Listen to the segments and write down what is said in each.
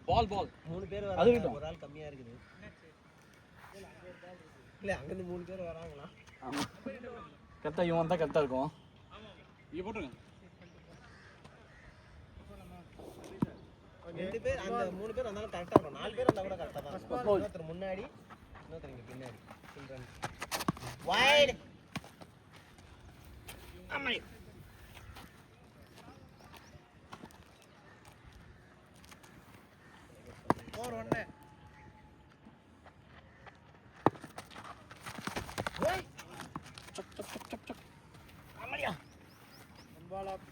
பால் மூணு பேர் வராங்க, ஒரு ஆள் கம்மியா இருக்குது. இல்ல அங்க இருந்து மூணு பேர் வராங்களா? ஆமா கரெக்டா இவன் தான் கரெக்டா இருக்கும். இங்க போட்டுருங்க. ரெண்டு பேர் அந்த மூணு பேர் வந்தாலும் கரெக்டா இருக்கும். நாலு பேர் வந்தா கூட கரெக்டா தான் இருக்கும். ஒருத்தர் முன்னாடி இன்னொருத்தர் இங்க பின்னாடி. சில்ட்ரன் வைட் அம்மை 4-1 ஓய் சக் சக் சக் சக் சக் அம்மையா பால் அப்.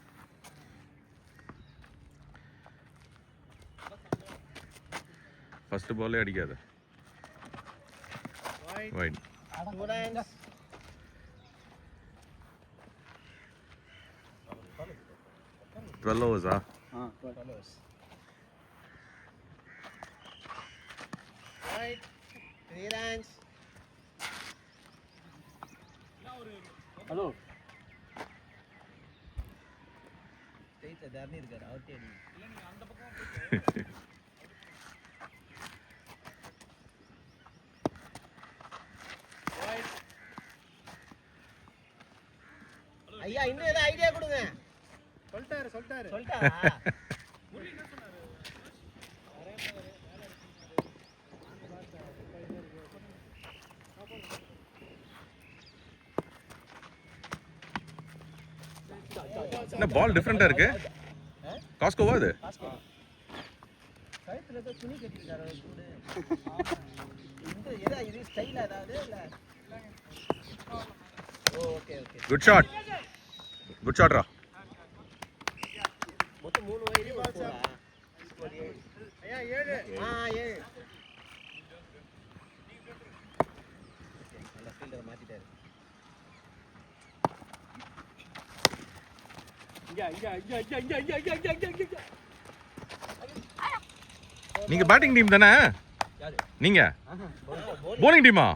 ஃபர்ஸ்ட் பாலே அடிக்காத. Wide 12 overs 12 overs. Right 3 runs. Hello ஸ்ட்ரைட்ல தர்னி இருக்காரு அவுட் ஏடி. இல்ல நீங்க அந்த பக்கம் போய் ரைட். ஐயா இன்னும் ஏதாவது ஐடியா கொடுங்க. சொல்லிட்டாரா முரளி என்ன சொன்னாரு? என்ன பால் டிஃபரெண்டா இருக்கு? காஸ்கோவா இது? கழுத்துல ஏதோ துணி கட்டிருக்காரு கூட. இந்த ஏதா இது ஸ்டைலா ஏதாவது இல்ல? ஓகே குட் ஷாட்ரா. மொத்தம் 3 வைடு போடா. ஐயா 7. 7. நல்ல ஃபீல்டர் மாத்திட்டாரு. நீங்க பேட்டிங் டீம் தானே? நீங்க bowling டீமா?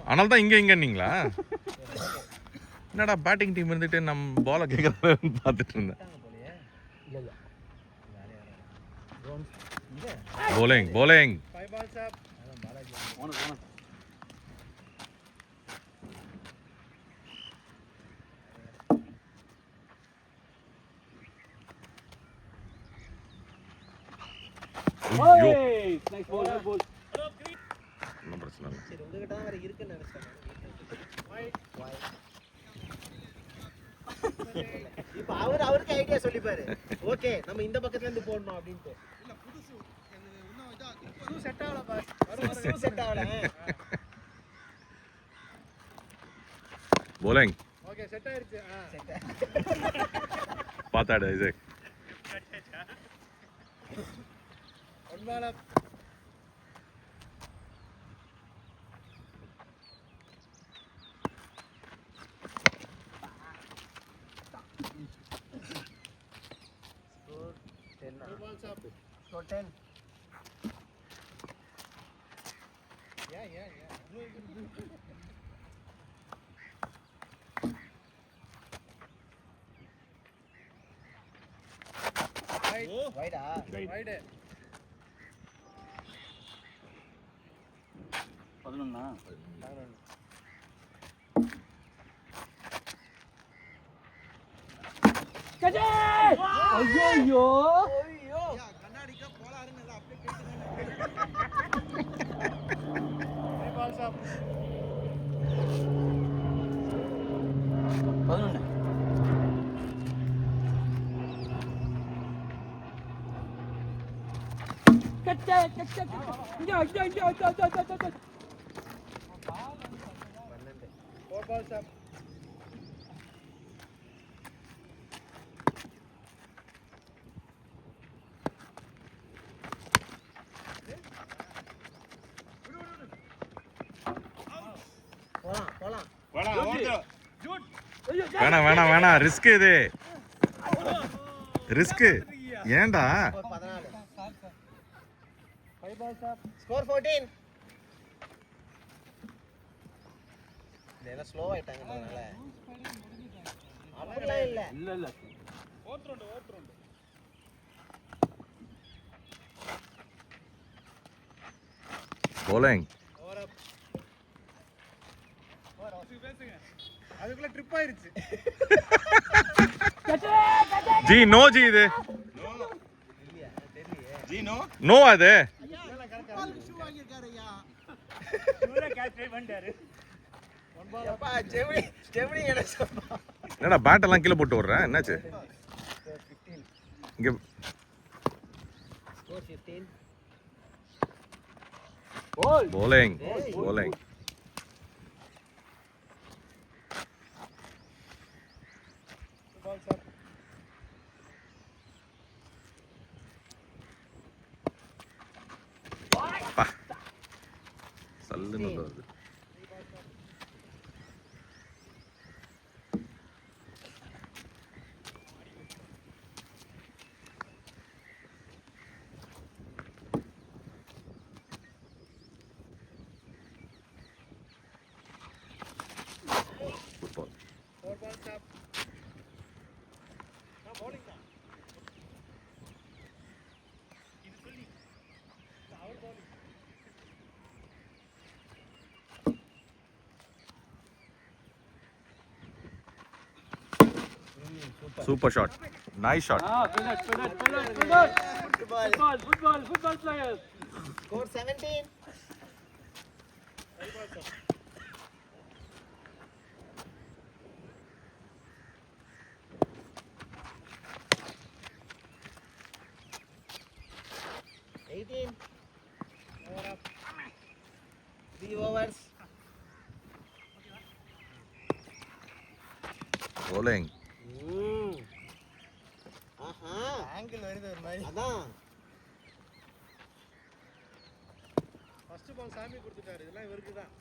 அதனால தான் இங்க நீங்களா? என்னடா பேட்டிங் டீம் இருந்துட்டு நம்ம பால கேக்குறத பார்த்துட்டு இருந்தேன். இல்ல bowling 5 balls up. அதான் பாலாஜி ஓன ஐயோ நைஸ் பால் என்ன பிரச்சனை இல்ல. சரி உங்ககிட்ட தான் வேற இருக்குன்னு நினைச்சேன். இப்ப அவருக்கு ஐடியா சொல்லிப்பாரு. ஓகே நம்ம இந்த பக்கத்துல இருந்து போடணும் அப்படினு. இல்ல புதுசு இன்னும் இதா புது செட் ஆகல பாஸ். வர செட் ஆகல. bowling ஓகே செட் ஆயிருச்சு. பாத்தாடா இது. ஒன் பால் அப். Score 10. 2 balls up. Score 10. Yeah. Wide. Wide. 11 கஜே ஐயோ கண்ணாடிக்கு போலாருன்னு எல்லாம் அப்படியே கேட்டுங்க. 3 balls up. 11 கச்சே இங்க 4 balls up. வேணாம் ரிஸ்க் இது. ரிஸ்க் ஏன்டா? 14. 5 balls up. Score 14. இதெல்லாம் ஸ்லோ ஆயிட்டாங்கன்றதால அப்படிலாம் இல்ல. Over round bowling. அதுக்குள்ள ட்ரிப் ஆயிருச்சு. ஜி நோ ஜி இது ஜி நோ நோ அது ஷூ வாங்கிருக்காரு ஐயா. ஷூல கேட்ச் ட்ரை பண்ணிட்டாரு. அப்பா ஜெமினி என்ன சொல்றா? என்னடா பேட் எல்லாம் கீழே போட்டு வர்றேன் என்னாச்சு? இங்க ஸ்கோர் 15. bowling. பால் சார். சல்லுன்னு வருது. Football. 4 பால் சார். நான் bowling தான். இது சொல்லி அவர் bowling. Super shot. Nice shot. Finish. Football players. Score 17. Over up. 3 overs. Bowling. ஆஹா ஆங்கிள் வருது ஒரு மாதிரி. அதான் ஃபர்ஸ்ட் பால் சாமி கொடுத்துட்டாரு. இதெல்லாம் இவருக்கு தான்.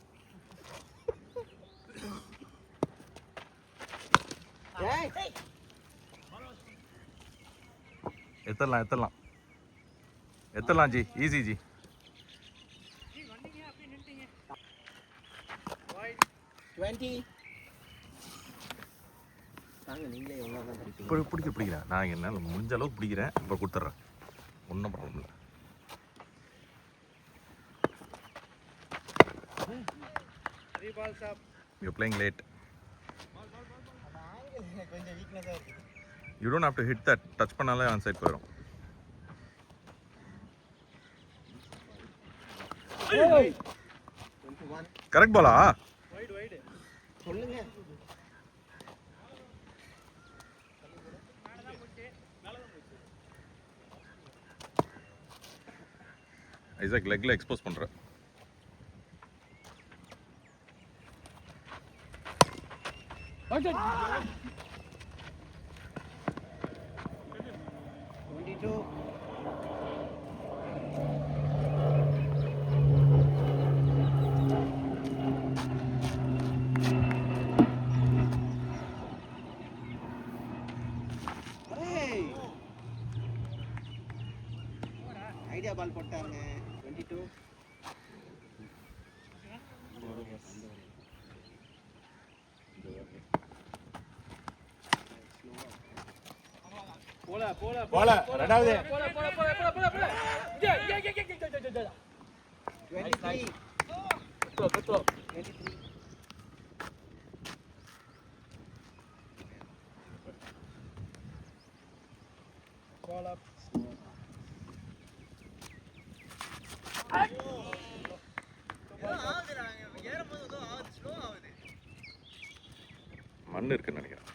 ஏய் எத்தலாம் ஜி ஈஸி ஜி. 20. தாங்க நீங்களே எவ்வளோ தான் பிடிக்கிறேன் நான் என்னால் முடிஞ்ச அளவுக்கு பிடிக்கிறேன். இப்போ கொடுத்துட்றேன், ஒன்றும் ப்ராப்ளம் இல்லை. You're playing late. கொஞ்சம் வீக்னஸாக இருக்கு. You don't have to hit that. Touch பண்ணாலே ஆன் சைட் போயிடும். கரெக்ட் பாலா? வைடு சொல்லுங்க. ஐசாக் லெக்ல எக்ஸ்போஸ் பண்ற. Okay. 22. ஐடியா பால் போட்டாங்க. 22. போல ரெண்டாவது. 23. Betul. 23. Ball up. மண் இருக்குன்னு நினைக்கிறேன்.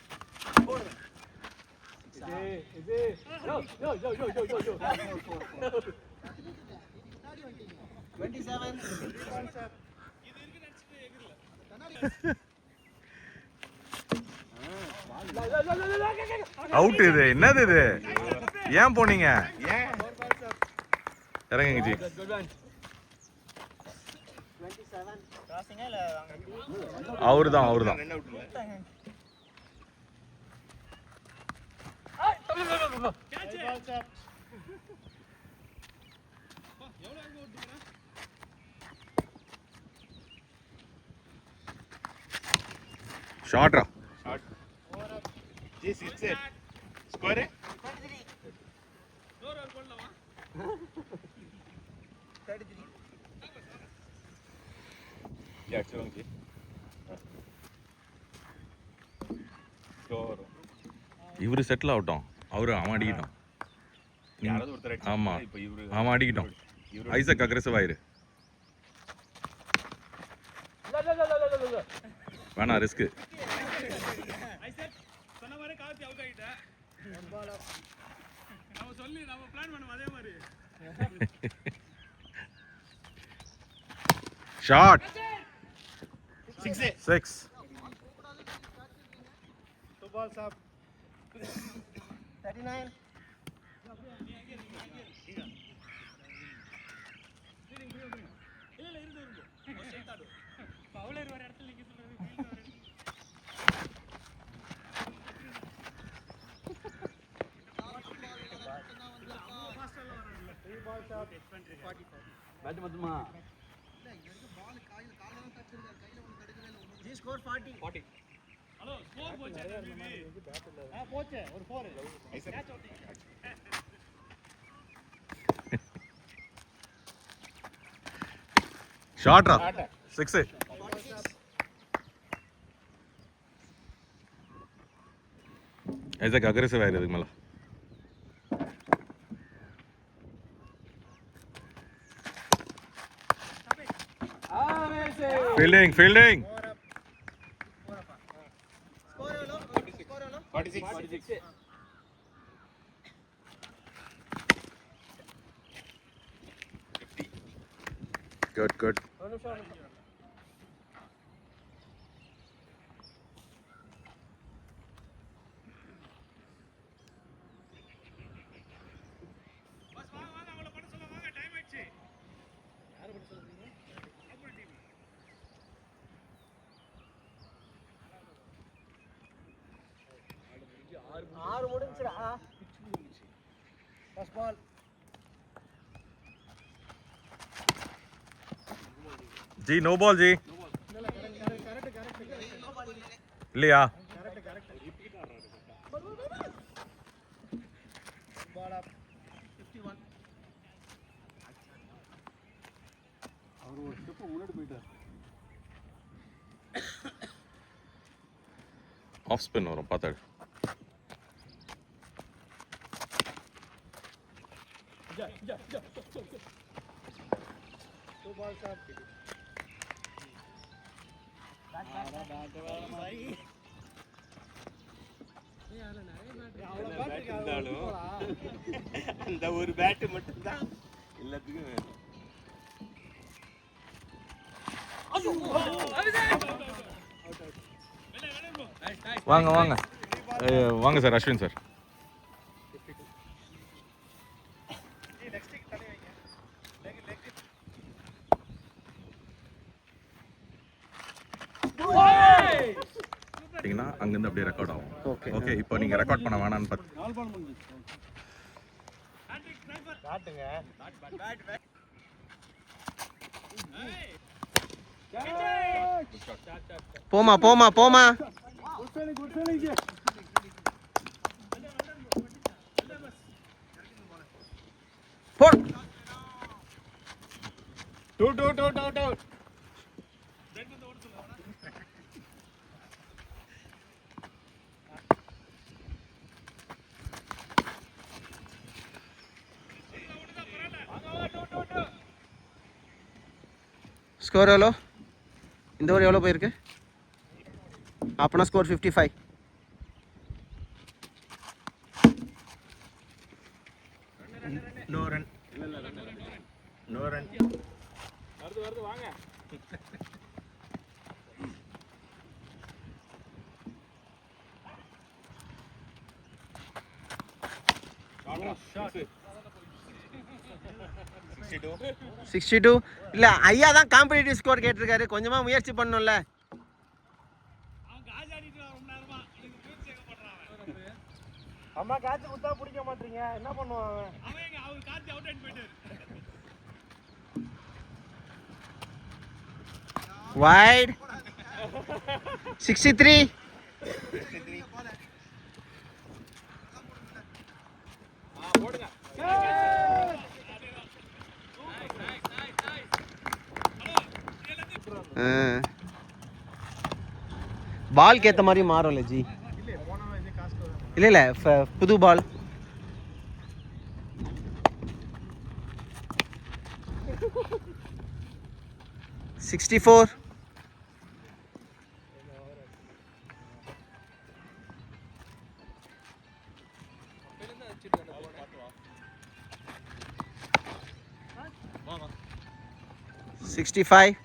Yo. 27. அவுட் இது. என்னது இது? ஏன் போனீங்க? இறங்குங்க ஜி. 27. கிராசிங்கா இல்ல அவருதான் ஷார்ட்ரா. This is it. Score? 33. இவரு செட்டில் ஆகட்டும், அவன் அடிக்கட்டும். ஆமா, அவன் அடிக்கட்டும். ஐசக் அக்ரெசிவ் ஆயிரு, வேணாம் risk. Shot 6. 2 balls up. 39. Bat மட்டுமா G score 40. ஹலோ ஸ்கோர் போச்சு போச்சு ஒரு 4. ஷாட்ரா 6. ஐசக் அக்ரெசிவ் ஆயிரு இதுக்கு மேல. ஃபீல்டிங் Score எவ்வளோ? 46. குட். ஒரு நிமிஷம். ஆறு முடிஞ்சுடா. First ball. ஜி நோ பால் ஜி. இல்லையா? பால் அப் 51. அவர் ஒரு ஸ்டெப் முன்னாடி போயிட்டார். ஆஃப் ஸ்பின் வரும் பார்த்தாடு. Ja. 2 balls up. அந்த ஒரு பேட் மட்டும் தான் எல்லாத்துக்கும் வேணும். வாங்க சார், அஸ்வின் சார். அங்கிருந்து அப்படியே ரெக்கார்ட் ஆகும். ஓகே, இப்போ நீங்க ரெக்கார்ட் பண்ண வேணாம்னு பார்த்து 4 பால் முடிஞ்சு. காட்டுங்க. போமா குட் ஃபீலிங். 2. ஸ்கோர் எவ்வளோ? இந்த ஓவர் எவ்வளோ போயிருக்கு? அப்பனா ஸ்கோர் 55. No run. வருது வாங்க. ஷாட். 62. இல்லை, ஐயா தான் காம்படிட்டிவ் ஸ்கோர் கேட்டிருக்காரு, கொஞ்சமாக முயற்சி பண்ணணும்ல. அம்மா காட்சி கொடுத்தா பிடிக்க மாட்டீங்க, என்ன பண்ணுவாங்க? வைட் 63. ஓடுங்க. பால்க்கு ஏற்ற மாதிரி மாறும்ல ஜி. இல்லை இல்லை புது பால். $64. $65.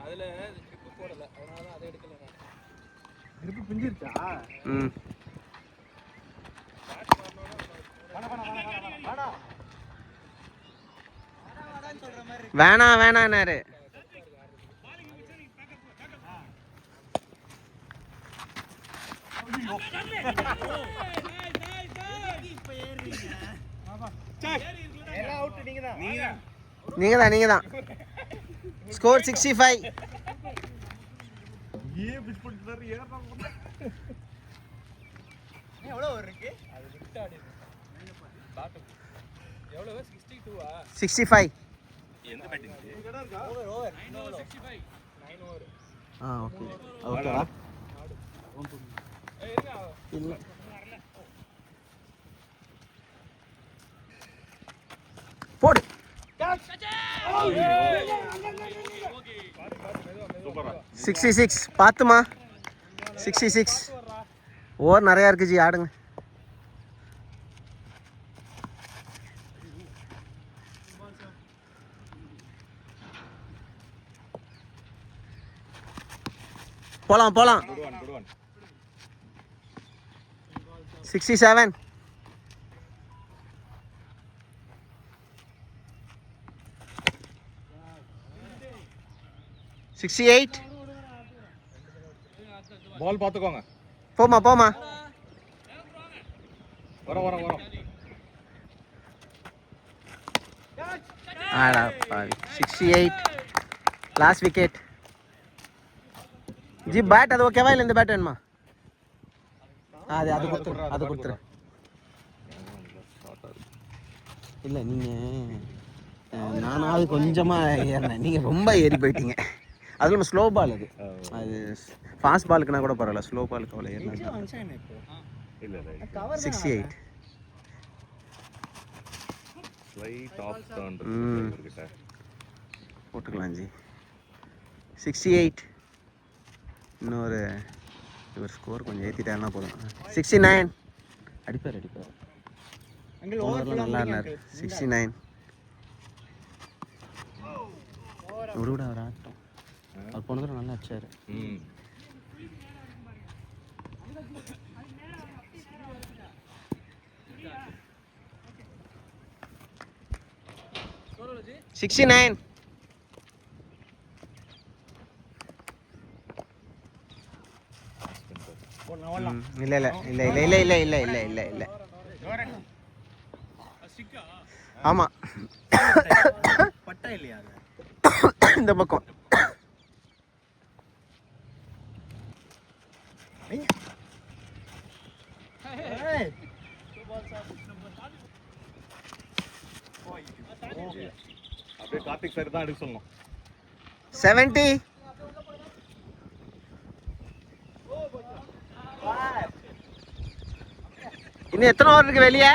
அதுல grip போடல, அதனால தான் அதை எடுக்கல நான். grip பிஞ்சிருச்சா? ம் வேணான்னாரு. நீங்க தான். ஸ்கோர் 65. எவ்வளோ ஓவர் இருக்கு? அது விட்டு ஆடி பாட்டு எவ்வளவு 62ஆ 65. எந்த பேட்டிங் ஓவர் 65 9 ஓவர். ஓகே ஓகேவா? இல்லை போடு. 66 பார்த்துமா. 66 ஓவர் நிறையா இருக்கு ஜி, ஆடுங்க. போலாம் 67. 68. பால் பார்த்துக்கோங்க. போமா வரோம். ஆடா பாவி. 68 லாஸ்ட் விக்கெட். ஜி பேட் அது ஓகேவா இல்லை இந்த பேட் வேணுமா? அது கொடுத்துரு. இல்லை நீங்கள் நானாவது கொஞ்சமாக ஏறினேன், நீங்கள் ரொம்ப ஏறி போயிட்டீங்க. அதுவும் நம்ம ஸ்லோ பால் அது ஃபாஸ்ட் பாலுக்குனா கூட பரவாயில்ல, ஸ்லோ பாலுக்கு அவ்வளோ ஏறினா. 68. போட்டுக்கலாம் ஜி. 68. இன்னொரு இவர் ஸ்கோர் கொஞ்சம் ஏற்றிட்டாருன்னா போதும். 69. அடிப்பார் நல்லா இருந்தார். 69. விட அவர் ஆட்டம் அவர் போன தடவை நல்லா அடிச்சாரு. ம் 69. இல்லை. ஆமாம் பட்டா இல்லையா? இந்த பக்கம் அப்படியே கார்த்திக் சார் தான் எடுக்க சொல்லணும். 70. இன்னும் எத்தனை ஓவர் இருக்கு வெளியே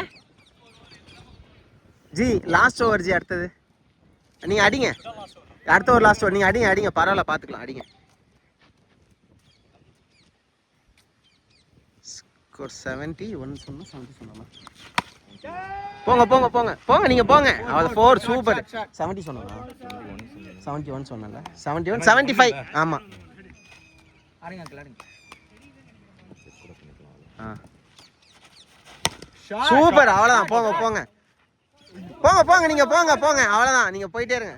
ஜி? Last over G. அடுத்தது நீங்கள் அடிங்க. அடுத்த ஓவர் லாஸ்ட் ஓவர் நீங்கள் அடிங்க பரவாயில்ல, பார்த்துக்கலாம், அடிங்க. ஸ்கோர் 71 சொன்னா 70 சொன்னா. போங்க நீங்கள் போங்க. அவள் 4 சூப்பர். 70 சொன்னா 71 சொன்னல. 71 75. ஆமாம் சூப்பர். அவ்வளோதான். போங்க நீங்கள் போங்க. அவ்வளோதான், நீங்கள் போயிட்டே இருங்க.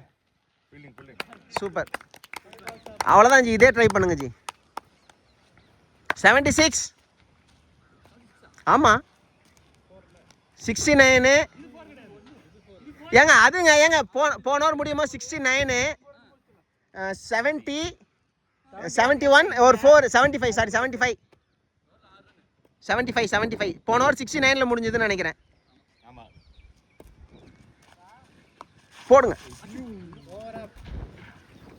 சூப்பர். அவ்வளோதான் ஜி, இதே ட்ரை பண்ணுங்க ஜி. 76. ஆமாம் 69. ஏங்க போன ஓவர் முடியுமா? 69 70 71 ஒரு 4 75. சாரி 75. போன ஓவர் 69ல் முடிஞ்சதுன்னு நினைக்கிறேன். போடுங்க.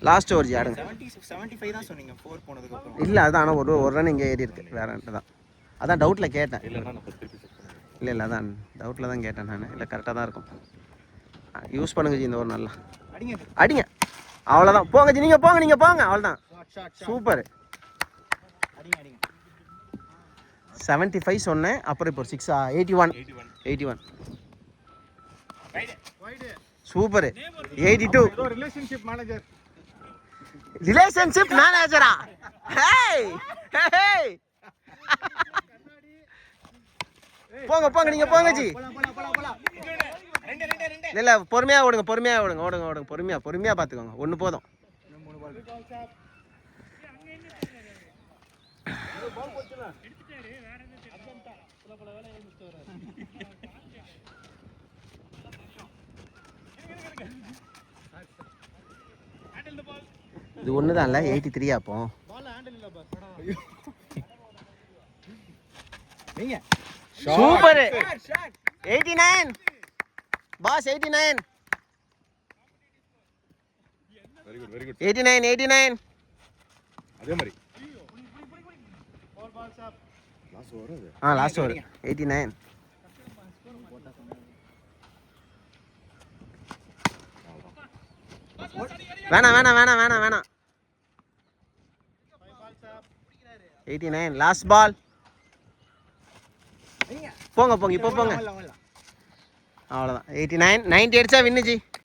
லாஸ்ட் ஓவர் ஜி ஆடுங்க. 75 தான் சொன்னீங்க 4 போனதுக்கு அப்புறம். இல்லை அதான் ஆனால் ஒரு ரன் இங்கே ஏறி இருக்கு வேறன்ட்டு தான். அதான் டவுட்டில் கேட்டேன். இல்லை அதான் டவுட்டில் தான் கேட்டேன் நான். இல்லை கரெக்டாக தான் இருக்கும். யூஸ் பண்ணுங்க ஜி இந்த ஒரு நல்லா அடிங்க. அவ்வளோதான் போங்க ஜி, நீங்கள் போங்க அவ்வளோதான். சூப்பர். 75 சொன்னேன், அப்புறம் இப்போ 6 81 சூப்பர். 82 ரிலேஷன்ஷிப் மேனேஜரா? போங்க நீங்க போங்க ஜி. இல்ல பொறுமையா ஓடுங்க பொறுமையா பாத்துக்கோங்க. ஒண்ணு போதும். இது ஒண்ணுதான் இல்ல 83 அப்போ. சூப்பர். 89 பாஸ் 89 வெரி குட் 89 அதே மாதிரி லாஸ்ட் ஓவர் 89. வேணாம் 89 லாஸ்ட் பால். போங்க இப்போ போங்க. அவ்வளோதான் 89 90 அடிச்சா வின்னு ஜி.